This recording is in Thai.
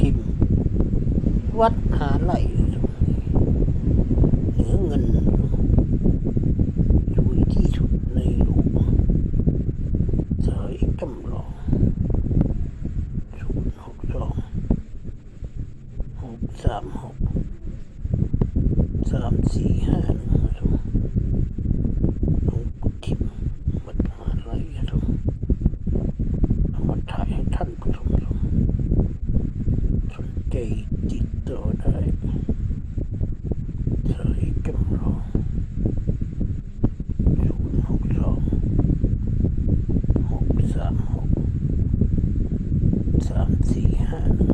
ทิมวัดหาไหลเหนือเงินช่วยที่สุดในโลกสายจำลอง062 636 3451หลวงปู่ทิมวัดหาไหลเอามาถ่ายให้ท่านผู้ชมสนใจติดต่อได้สายจำลอง062 636 3451